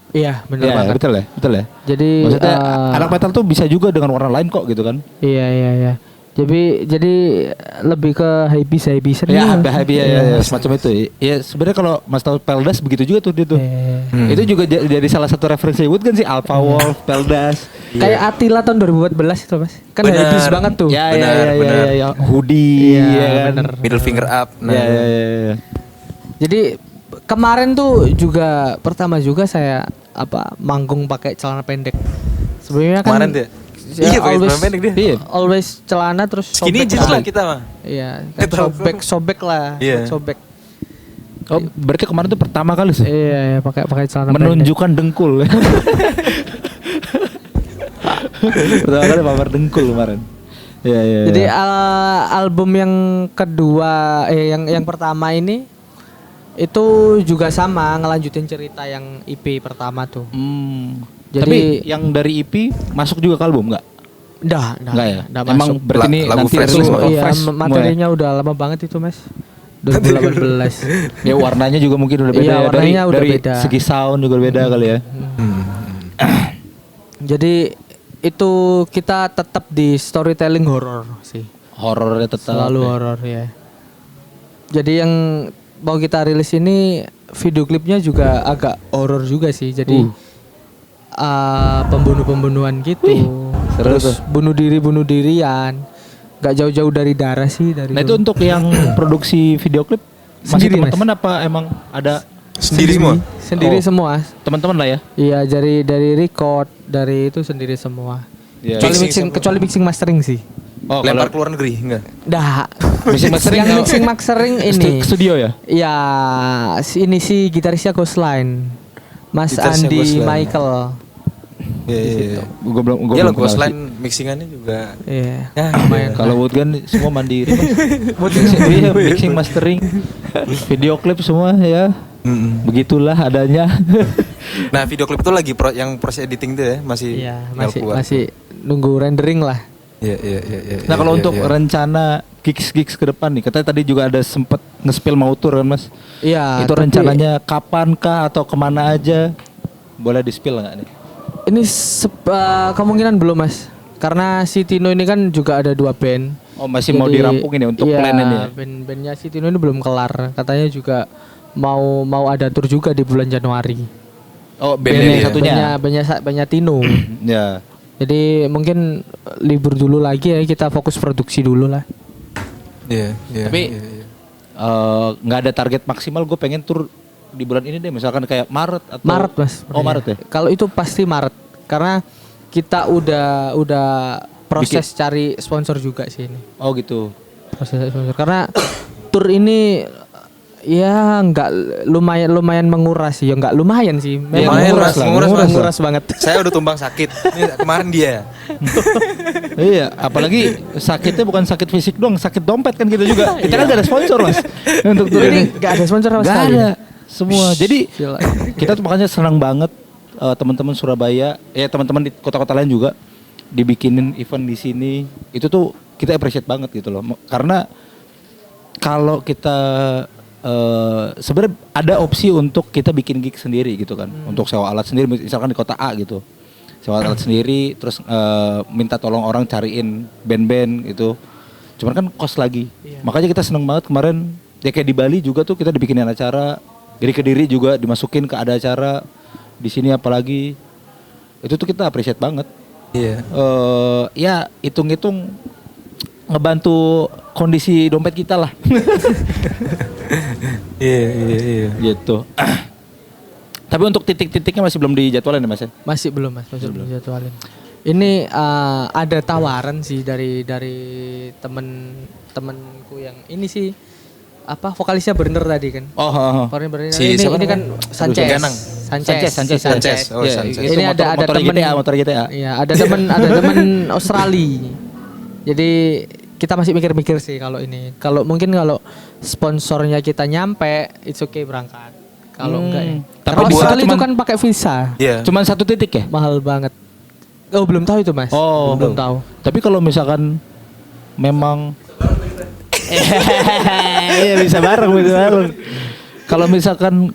Iya, benar Iya, banget. betul ya. Jadi Maksudnya anak metal tuh bisa juga dengan warna lain kok gitu kan? iya. Jadi lebih ke happy Ya, happy ya, semacam itu. Ya sebenarnya kalau Mas tahu Peldas begitu juga tuh dia tuh. Itu juga jadi salah satu referensi Wood kan sih, Alpha Wolf, Peldas. Kayak Attila tahun 2014 itu Mas. Kan Benar. habis banget tuh. Ya, Benar. ya. Hoodie, Iya, ya kan? benar. Middle finger up. Nah. Ya. Jadi kemarin tuh juga pertama juga saya manggung pakai celana pendek. Sebelumnya kan Kemarin tuh ya? Iya, pakai celana pendek dia. Iya. Always celana terus Skinny jeans lah kita mah. Iya, kan sobek lah. Iya. Sobek. Oh, berarti kemarin tuh pertama kali sih. Iya, pakai celana Menunjukkan dengkul. Pertama kali pamer dengkul kemarin. Iya, iya. Jadi album yang kedua yang pertama ini itu juga sama ngelanjutin cerita yang EP pertama tuh. Jadi tapi yang dari EP masuk juga ke album enggak? Enggak ya? Emang masuk. berarti ini Lagu nanti fresh rilis semua. Iya, fresh materinya udah lama banget itu, Mas. 2018. Ya warnanya juga mungkin udah beda Iya, ya. warnanya udah dari beda. segi sound juga beda kali ya. Jadi itu kita tetap di storytelling horror sih. Horornya tetap. Selalu horror ya. Jadi yang mau kita rilis ini video klipnya juga agak horror juga sih. Jadi pembunuhan gitu. Seru Terus tuh. bunuh dirian. Gak jauh-jauh dari darah sih dari. Nah itu untuk yang produksi video klip masih Sendiri, Mas. teman-teman apa emang ada Sendiri semua. Sendiri Oh. semua. teman-teman lah ya? Iya, dari record, dari itu sendiri semua. Iya. Kecuali mixing mastering sih. Oh, Lempar kalau ke luar negeri enggak? Dah. Mixing mastering yang mixing mastering ini. studio ya? Ya, ini sih gitarisnya Ghostline. Mas Gitarisnya Andi Ghostline. Michael. Iya. Gue belum Iya lah, kenal sih. Ghostline mixingannya juga. Iya. Ya, Lumayan. Kalau Woodgun semua mandiri. Iya, mixing mastering, video klip semua ya. Begitulah adanya. Nah, video klip itu lagi yang proses editing tuh ya, masih Iya, tinggal keluar. masih nunggu rendering lah. Iya. Nah kalau iya, untuk iya. rencana gigs ke depan nih, katanya tadi juga ada sempet nge-spill mau tour kan Mas? Iya. Itu tapi rencananya kapan kah atau kemana aja? Boleh di-spill nggak nih? ini kemungkinan belum, Mas. Karena si Tino ini kan juga ada 2 band. Oh masih mau dirampungin ya untuk iya, plan ini ya? Band-bandnya si Tino ini belum kelar. Katanya juga mau ada tour juga di bulan Januari. Oh Band bandnya ini ya? satunya? Bandnya Tino. Ya. Jadi mungkin libur dulu lagi ya, kita fokus produksi dulu lah. Iya. Tapi iya. nggak ada target maksimal. Gue pengen tour di bulan ini deh, misalkan kayak Maret atau Maret, Mas. Oh Maret ya? Kalau itu pasti Maret. Karena kita udah proses cari sponsor juga sih ini. Oh gitu. Proses sponsor. Karena tour ini ya nggak lumayan menguras sih. Ya nggak lumayan sih. Lumayan, menguras Mas, lah. menguras Menguras banget. Saya udah tumbang sakit. Ini kemarin dia. Iya, apalagi sakitnya bukan sakit fisik doang, sakit dompet kan kita juga. Kita kan gak ada sponsor Mas untuk tour Ini ini. nggak ada sponsor sama Gak sekali. ada semua. Jadi Gila. kita tuh makanya senang banget teman-teman Surabaya, ya teman-teman di kota-kota lain juga dibikinin event di sini. Itu tuh kita appreciate banget gitu loh. Karena kalau kita sebenarnya ada opsi untuk kita bikin gig sendiri gitu kan, untuk sewa alat sendiri, misalkan di kota A gitu, sewa alat sendiri, terus minta tolong orang cariin band-band gitu. Cuman kan cost lagi. Makanya kita seneng banget kemarin, ya kayak di Bali juga tuh kita dibikinin acara, dari Kediri juga dimasukin ke ada acara, di sini apalagi itu tuh kita appreciate banget. Iya. Ya hitung-hitung ngebantu kondisi dompet kita lah. Iya. Gitu. Tapi untuk titik-titiknya masih belum dijadwalin ya Mas ya? Masih belum, Mas. Masih belum jadwalin. Ini ada tawaran sih dari temenku yang ini sih apa vokalisnya Burner tadi kan. Burner Si ini siapa kan namanya? Sanchez. Ganang. Sanchez. Oh, Iya, Sanchez. itu Ini ada motor temen motor GTA. Iya, ada temen Australia. Jadi kita masih mikir-mikir sih kalau ini. Kalau mungkin kalau sponsornya kita nyampe, it's okay berangkat. Kalau enggak ya. Tapi Tapi di sana Australia itu cuman- kan pakai visa. Iya. Cuman satu titik ya? Mahal banget. Oh, belum tahu itu, Mas. Oh, belum tahu. Tapi kalau misalkan memang iya bisa bareng. Kalau misalkan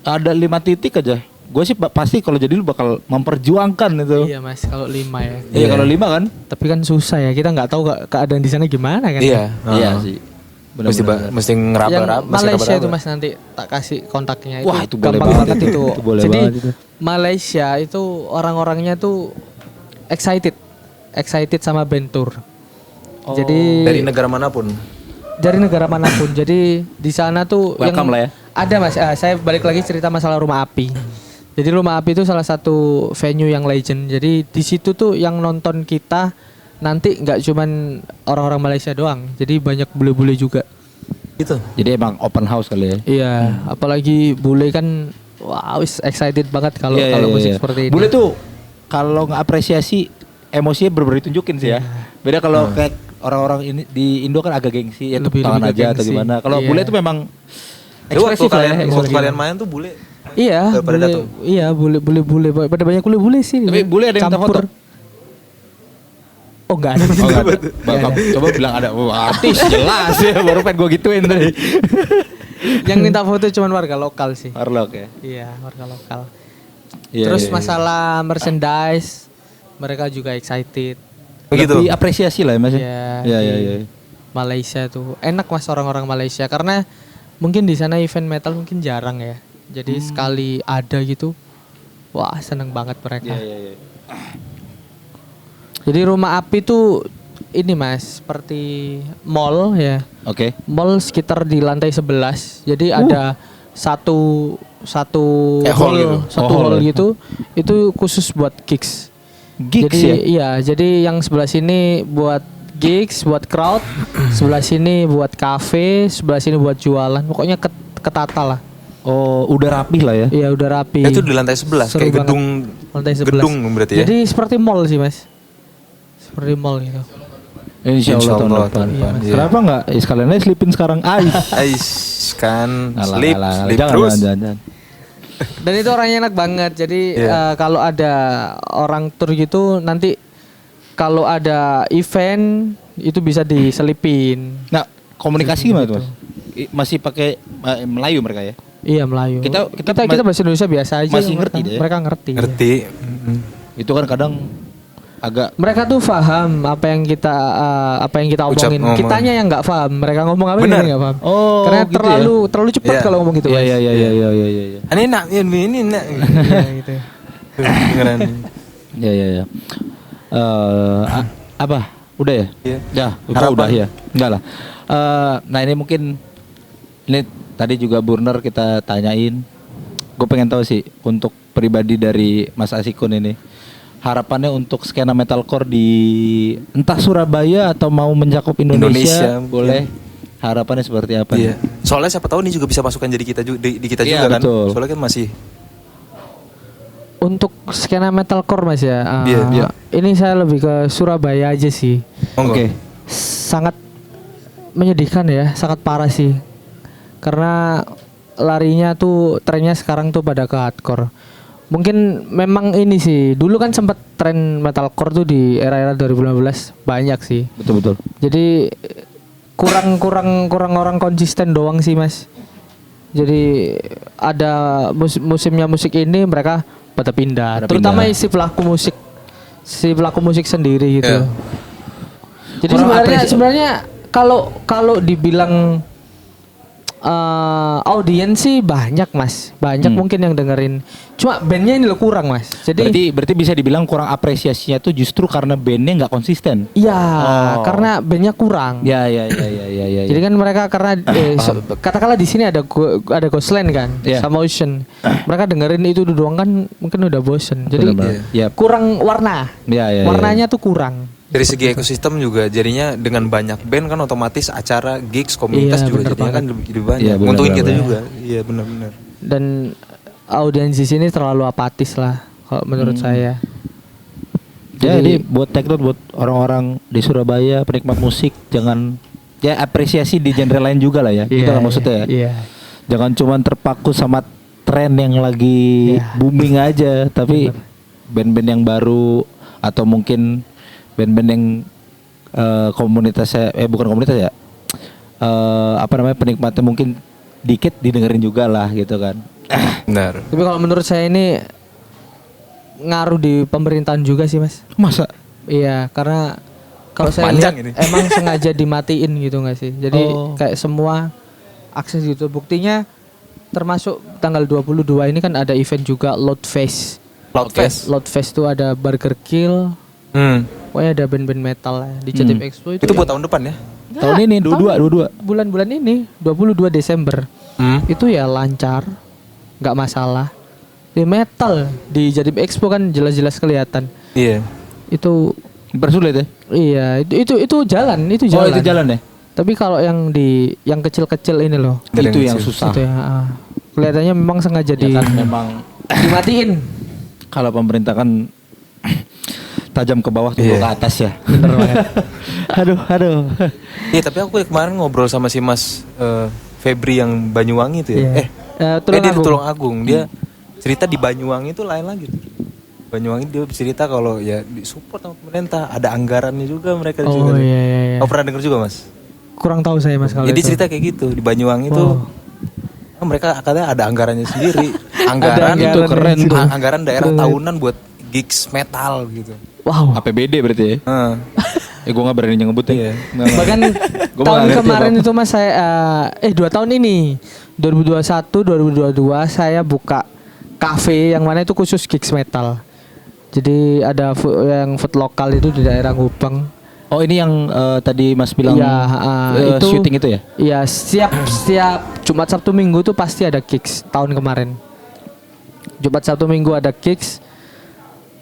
ada 5 titik aja, gue sih pasti kalau jadi lu bakal memperjuangkan itu. Iya, Mas, kalau 5 ya. Iya kalau 5 kan? Tapi kan susah ya. Kita nggak tahu keadaan di sana gimana kan. Iya. Iya sih. Mesti Yang ngeraba-raba. Malaysia itu, Mas, nanti tak kasih kontaknya. Wah, itu boleh gampang banget banget itu. Itu boleh Jadi banget itu. Malaysia itu orang-orangnya tuh excited sama band tour. Jadi Dari negara manapun. Jadi di sana tuh Welcome lah ya. Ada, Mas. Saya balik lagi cerita masalah rumah api. Jadi Rumah Api itu salah satu venue yang legend. Jadi di situ tuh yang nonton kita nanti nggak cuman orang-orang Malaysia doang. Jadi banyak bule-bule juga. Gitu. Jadi emang open house kali ya. Iya, apalagi bule kan wow, excited banget kalau musik seperti ini. Bule tuh kalau ngapresiasi emosinya bener-bener ditunjukin sih ya. Beda kalau kayak orang-orang ini di Indo kan agak gengsi ya tepuk tangan aja atau gimana. Kalau bule tuh memang ekspresif lah ya. Waktu kalian main tuh bule. Iya, bule. Pada banyak bule sih. Tapi bule ada yang minta foto. Oh enggak ada. Coba bilang ada. Artis jelas ya. Baru pengen gue gituin tadi. Yang minta foto cuma warga lokal sih. Warlock ya. Iya, warga lokal. Iya, Terus masalah merchandise, mereka juga excited. Begitu. Lebih apresiasi lah ya Mas. Iya. Malaysia tuh enak Mas orang-orang Malaysia karena mungkin di sana event metal mungkin jarang ya. Jadi sekali ada gitu, wah seneng banget mereka. Iya. Jadi Rumah Api tuh ini Mas, seperti mall ya. Oke. Mall sekitar di lantai 11. Jadi ada satu hall gitu. Itu khusus buat gigs. Gigs jadi, ya? Iya, jadi yang sebelah sini buat gigs, buat crowd, sebelah sini buat cafe, sebelah sini buat jualan. Pokoknya ketata lah. Oh, udah rapi lah ya? Iya, udah rapi. Itu di lantai 11 Seru kayak banget. Lantai 11. Gedung berarti ya. Jadi seperti mall sih, Mas. Seperti mall gitu. Insya Allah tahun depan. Iya. Kenapa enggak? Sekalian aja slipin sekarang. Ais kan slip terus. Jangan. Dan itu orangnya enak banget. Jadi kalau ada orang tur gitu nanti kalau ada event itu bisa diselipin. Nah, komunikasi gimana tuh Mas? Masih pakai Melayu mereka ya? Iya Melayu. Kita bahasa Indonesia biasa aja. Masih ngerti deh. Mereka ngerti. Ngerti. Itu kan kadang agak mereka tuh paham apa yang kita omongin. Kitanya yang nggak paham. Mereka ngomong apa kita nggak paham. Oh, karena gitu terlalu cepat kalau ngomong gitu. Iya. Ini nak ini nak. Gitu. Keren. Iya. Apa? Udah ya? Iya. Ya, udah ya. Enggak lah. Nah ini mungkin ini tadi juga Burner kita tanyain. Gue pengen tahu sih untuk pribadi dari Mas Asikun ini harapannya untuk skena metalcore di entah Surabaya atau mau mencakup Indonesia boleh. Harapannya seperti apa? Iya. Soalnya siapa tahu ini juga bisa masukkan jadi kita juga di kita juga kan. Betul. Soalnya kan masih untuk skena metalcore Mas ya. Iya. Ini saya lebih ke Surabaya aja sih. Oke. Sangat menyedihkan ya, sangat parah sih. Karena larinya tuh trennya sekarang tuh pada ke hardcore. Mungkin memang ini sih, dulu kan sempat tren metalcore tuh di era-era 2015 banyak sih. Betul. Jadi kurang orang konsisten doang sih Mas. Jadi ada musimnya musik ini mereka pada pindah. Terutama si pelaku musik sendiri gitu. Yeah. Jadi sebenarnya kalau dibilang audiens sih banyak Mas, mungkin yang dengerin. Cuma bandnya ini loh kurang Mas. Jadi berarti bisa dibilang kurang apresiasinya tuh justru karena bandnya nggak konsisten. Iya, karena bandnya kurang. Ya. Jadi kan mereka karena katakanlah di sini ada Ghostland kan, sama Ocean. Mereka dengerin itu doang kan mungkin udah bosen. Jadi kurang warna. Warnanya tuh kurang. Dari segi ekosistem juga jadinya dengan banyak band kan otomatis acara gigs komunitas juga jadinya kan lebih banyak. Iya, Untungin kita juga. Iya benar. Dan audiens di sini terlalu apatis lah kalau menurut saya. Jadi buat take note buat orang-orang di Surabaya penikmat musik jangan apresiasi di genre lain juga lah ya. Itu lah maksudnya ya. Iya. Jangan cuma terpaku sama tren yang lagi booming aja, tapi band-band yang baru atau mungkin band-band yang komunitasnya bukan komunitas ya, penikmatnya mungkin dikit didengerin juga lah gitu kan. Benar. Tapi kalau menurut saya ini ngaruh di pemerintahan juga sih Mas. Masa? Iya, karena kalau saya lihat emang sengaja dimatiin gitu nggak sih. Jadi kayak semua akses gitu. Buktinya termasuk tanggal 22 ini kan ada event juga Loudfest. Loudfest tuh ada Burger Kill. Pokoknya ada band-band metal lah di Jatim Expo itu buat tahun depan ya? Tahun ini 22. Bulan-bulan ini 22 Desember. Itu ya lancar, nggak masalah. di metal di Jatim Expo kan jelas-jelas kelihatan. Iya. Itu Bersulit ya? iya, itu jalan, itu jalan. Oh, itu jalan ya? Tapi kalau yang kecil-kecil ini loh, Itu yang susah. itu ya. Kelihatannya memang sengaja Ya kan memang dimatiin. kalau pemerintah kan tajam ke bawah tuh ke atas ya. Bener banget. aduh. Iya, tapi aku kemarin ngobrol sama si Mas Febri yang Banyuwangi itu ya. Dia di Tulungagung. Dia cerita di Banyuwangi itu lain lagi tuh. Banyuwangi dia cerita kalau ya disupport sama pemerintah, ada anggarannya juga mereka juga. Iya. Kau pernah dengar juga, Mas? Kurang tahu saya Mas kalau Jadi itu. cerita kayak gitu di Banyuwangi tuh mereka katanya ada anggarannya sendiri. Anggaran Ada itu keren anggarannya tuh. sendiri. Anggaran daerah Keren. tahunan buat gigs metal gitu. Wow. APBD berarti ya? Gue gak berani nyebut ya. Bahkan tahun kemarin itu Mas saya 2 tahun ini 2021 2022 saya buka kafe yang mana itu khusus gigs metal. Jadi ada yang food lokal itu di daerah Gubeng. Oh, ini yang tadi Mas bilang itu syuting itu ya? Iya, setiap Jumat Sabtu Minggu tuh pasti ada gigs tahun kemarin. Jumat Sabtu Minggu ada gigs.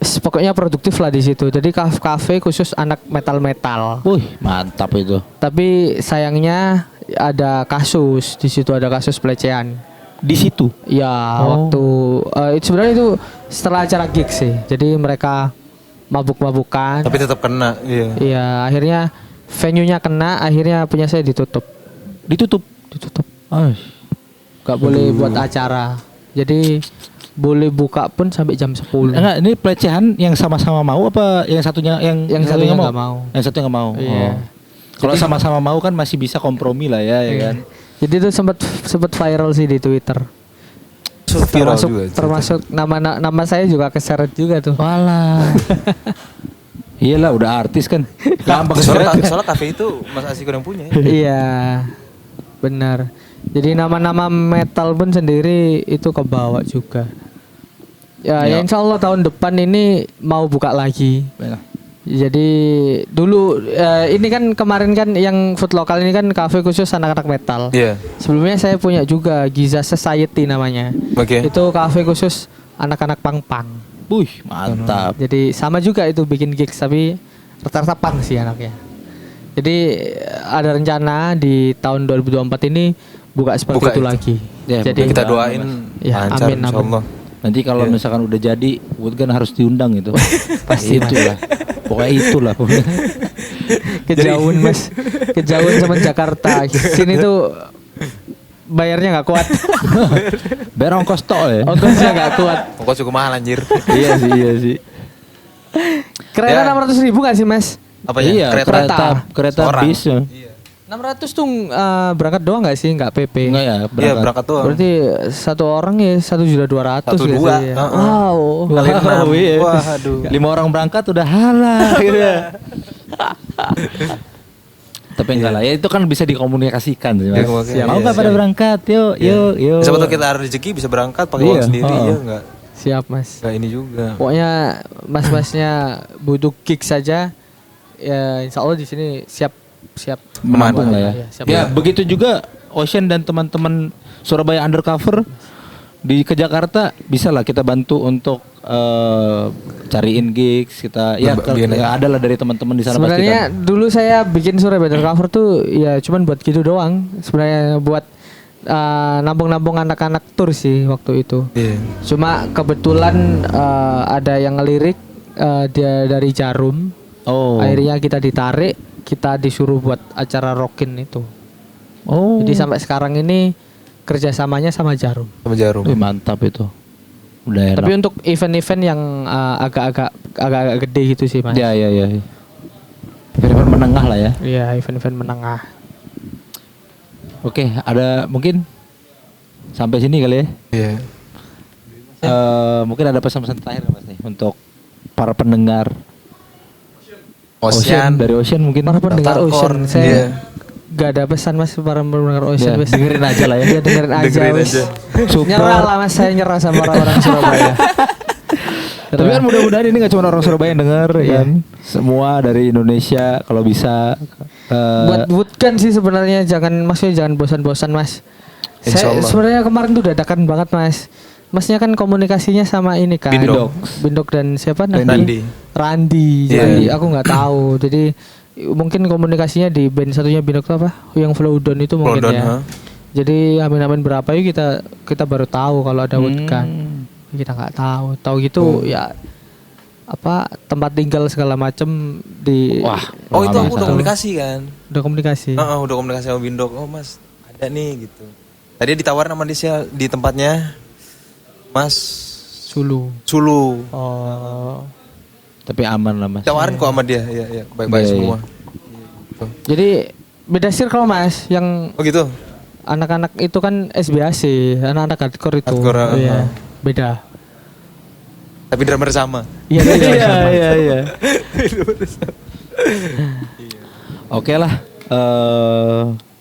Pokoknya produktif lah di situ. Jadi kafe khusus anak metal-metal. Wih, mantap itu. Tapi sayangnya ada kasus di situ, ada kasus pelecehan. Di situ? Ya, waktu itu sebenarnya itu setelah acara gigs sih. Jadi mereka mabuk-mabukan. Tapi tetap kena. Iya. Iya, akhirnya venue-nya kena, akhirnya punya saya ditutup. Ditutup. Gak boleh buat acara. Jadi boleh buka pun sampai jam 10. Enggak, ini pelecehan yang sama-sama mau apa yang satunya yang satunya nggak nggak mau. Yang satunya nggak mau. Iya. Kalau sama-sama mau kan masih bisa kompromi lah ya, ya kan. Jadi itu sempat viral sih di Twitter. Viral juga. Termasuk nama saya juga keseret juga tuh. Walah. Iyalah udah artis kan. Gampang Soalnya kafe itu Mas Asikun yang punya ya. Iya. Benar. Jadi nama-nama metal pun sendiri itu kebawa juga. Ya insya Allah tahun depan ini mau buka lagi. Jadi dulu ini kan kemarin kan yang food lokal ini kan kafe khusus anak-anak metal. Iya. Sebelumnya saya punya juga Giza Society namanya. Oke. Itu kafe khusus anak-anak pang-pang. Wih, mantap. Jadi sama juga itu bikin gigs tapi rata-rata pang sih anaknya. Jadi ada rencana di tahun 2024 ini buka seperti itu lagi. Ya, jadi kita doain lancar insyaallah. Nanti kalau misalkan udah jadi, Woodgan harus diundang itu. Pasti itulah. Pokoknya itulah. Kejauhan Mas. Kejauhan sama Jakarta. Sini tuh bayarnya nggak kuat. Bayar ongkos tol ya. Ongkosnya nggak kuat. Ongkos cukup mahal anjir. Iya sih. Kereta 600.000 nggak sih Mas? Apa ya? Iya, kereta bis. 600 tuh berangkat doang nggak sih, nggak PP? Enggak ya, berangkat. Iya, berangkat doang. Berarti satu orang ya 1.200.000 1, 2. ya. Wow. Kali 6. Iya. Waduh. 5 orang berangkat udah halal gitu ya. Tapi enggak lah, ya itu kan bisa dikomunikasikan sih Mas. Mau enggak pada berangkat? Yuk. Siapa tahu kita ada rezeki bisa berangkat pakai uang sendiri ya enggak? Siap Mas. Enggak ini juga. Pokoknya mas-masnya butuh kick saja. Ya insya Allah di sini siap Menampung lah ya. Siap Ya, begitu juga Ocean dan teman-teman Surabaya Undercover ke Jakarta bisa lah kita bantu untuk cariin gigs kita ya ada lah dari teman-teman di sana. Sebenarnya pasti kan. dulu saya bikin Surabaya Undercover tuh ya cuman buat gitu doang. Sebenarnya buat nampung-nampung anak-anak tur sih waktu itu. Cuma kebetulan ada yang ngelirik dia dari Jarum. Akhirnya kita ditarik, kita disuruh buat acara rockin itu. Jadi sampai sekarang ini kerjasamanya sama Jarum. Wih, mantap itu. Udah enak. Tapi untuk event-event yang agak-agak gede gitu sih Mas. Iya. Event menengah lah ya. Iya, event-event menengah. Oke, ada mungkin sampai sini kali ya. Iya. Mungkin ada pesan-pesan terakhir Mas nih untuk para pendengar Ocean dari Ocean mungkin. Para pendengar Ocean, saya gak ada pesan Mas para pendengar Ocean. Ya, dengerin aja lah ya. Dengerin aja. Support. Nyerah lah Mas, saya nyerah sama orang-orang Surabaya. Tapi kan mudah-mudahan ini gak cuma orang Surabaya yang denger kan. Semua dari Indonesia kalau bisa. Buat Woodgan sih sebenarnya jangan bosan-bosan Mas. Saya sebenarnya kemarin tuh dadakan banget Mas. Masnya kan komunikasinya sama ini kan. Bindok dan siapa nanti? Randi. Jadi aku nggak tahu. Jadi mungkin komunikasinya di band satunya Bindok apa? Yang Flow Down itu mungkin ya. Jadi amin berapa yuk kita baru tahu kalau ada Woodgun. Kita nggak tahu. Tahu gitu ya apa tempat tinggal segala macem di. Oh itu aku udah komunikasi kan? Udah komunikasi. Udah komunikasi sama Bindok. Oh mas ada nih gitu. Tadi ditawarin sama dia di tempatnya Mas Sulu. Oh. Tapi aman lah Mas. Tawarin kok sama dia, ya baik-baik semua. Gitu. Jadi beda circle Mas, yang gitu. Anak-anak itu kan SBAC, anak-anak hardcore itu. Iya. Beda. Tapi drummer sama. Iya. Oke lah.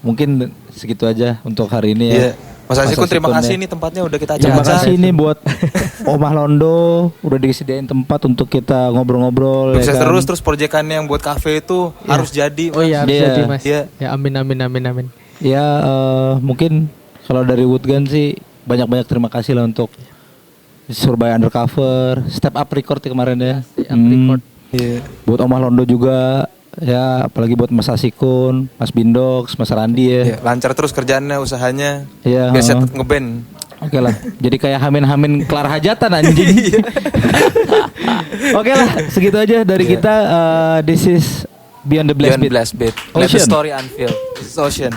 Mungkin segitu aja untuk hari ini ya. Mas Asikun terima kasih nih tempatnya udah kita ajak. Terima kasih nih buat Omah Londo udah disediain tempat untuk kita ngobrol-ngobrol. Bisa terus proyekannya yang buat kafe itu harus jadi. Oh iya harus jadi Mas. Ya amin. Ya mungkin kalau dari Woodgun sih banyak-banyak terima kasih lah untuk Surabaya Undercover, Step Up Record kemarin ya. Step Up Record. Buat Omah Londo juga. Ya apalagi buat Mas Asikun, Mas Bindox, Mas Randi ya. Lancar terus kerjaannya, usahanya. Iya. Biasa ngeband. Oke lah. Jadi kayak hamin kelar hajatan anjing. Oke lah, segitu aja dari kita. This is Beyond the Blast Beat. Let the story unveil. This is Ocean.